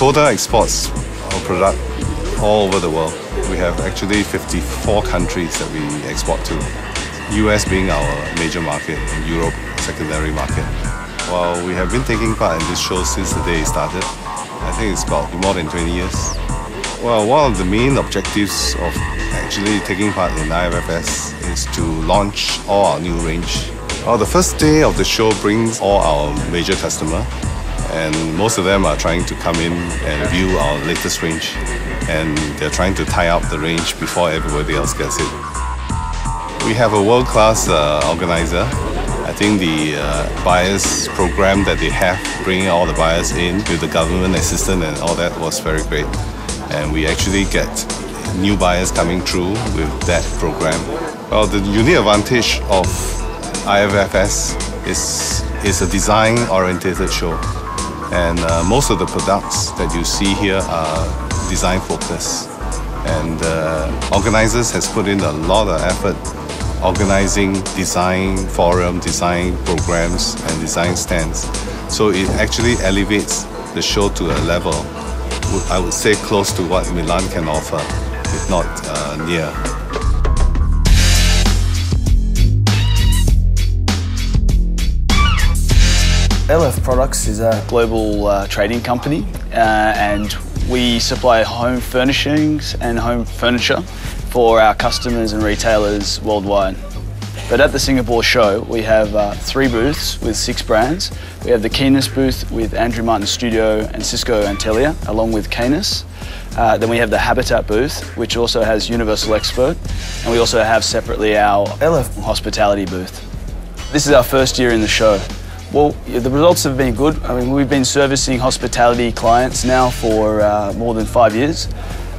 Koda exports our product all over the world. We have actually 54 countries that we export to. US being our major market and Europe secondary market. Well, we have been taking part in this show since the day it started. I think it's about more than 20 years. Well, one of the main objectives of actually taking part in IFFS is to launch all our new range. Well, the first day of the show brings all our major customers, and most of them are trying to come in and view our latest range, and they're trying to tie up the range before everybody else gets it. We have a world-class organizer. I think the buyers program that they have, bringing all the buyers in with the government assistance and all that was very great. And we actually get new buyers coming through with that program. Well, the unique advantage of IFFS is a design-oriented show. And most of the products that you see here are design-focused. And organizers has put in a lot of effort organizing design forum, design programs, and design stands. So it actually elevates the show to a level, I would say, close to what Milan can offer, if not near. LF Products is a global trading company, and we supply home furnishings and home furniture for our customers and retailers worldwide. But at the Singapore show, we have 3 booths with 6 brands. We have the Keenis booth with Andrew Martin Studio and Cisco Antelia, along with Canis. Then we have the Habitat booth, which also has Universal Expert. And we also have separately our LF Hospitality booth. This is our first year in the show. Well, the results have been good. I mean, we've been servicing hospitality clients now for more than 5 years.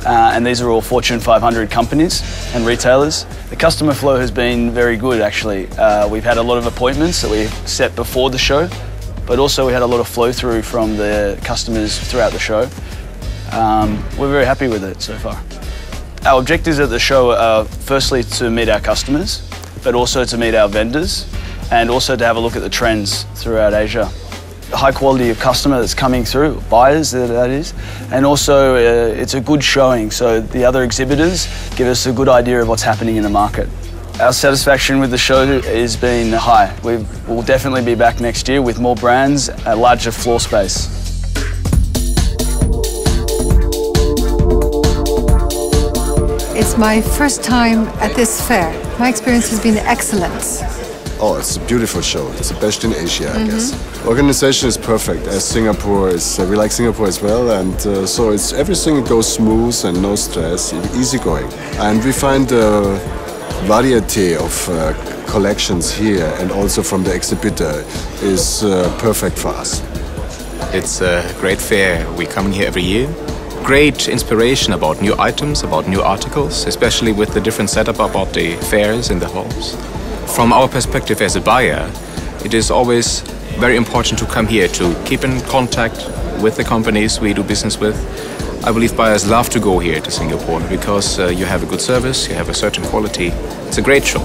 And these are all Fortune 500 companies and retailers. The customer flow has been very good, actually. We've had a lot of appointments that we've set before the show, but also we had a lot of flow through from the customers throughout the show. We're very happy with it so far. Our objectives at the show are firstly to meet our customers, but also to meet our vendors, and also to have a look at the trends throughout Asia. The high quality of customer that's coming through, buyers that is, and also it's a good showing, so the other exhibitors give us a good idea of what's happening in the market. Our satisfaction with the show has been high. We'll definitely be back next year with more brands, a larger floor space. It's my first time at this fair. My experience has been excellent. Oh, it's a beautiful show. It's the best in Asia, I guess. Organization is perfect, as Singapore is. We like Singapore as well, and so everything goes smooth and no stress, easygoing. And we find a variety of collections here, and also from the exhibitor is perfect for us. It's a great fair. We come in here every year. Great inspiration about new items, about new articles, especially with the different setup about the fairs in the halls. From our perspective as a buyer, it is always very important to come here to keep in contact with the companies we do business with. I believe buyers love to go here to Singapore because you have a good service, you have a certain quality. It's a great show.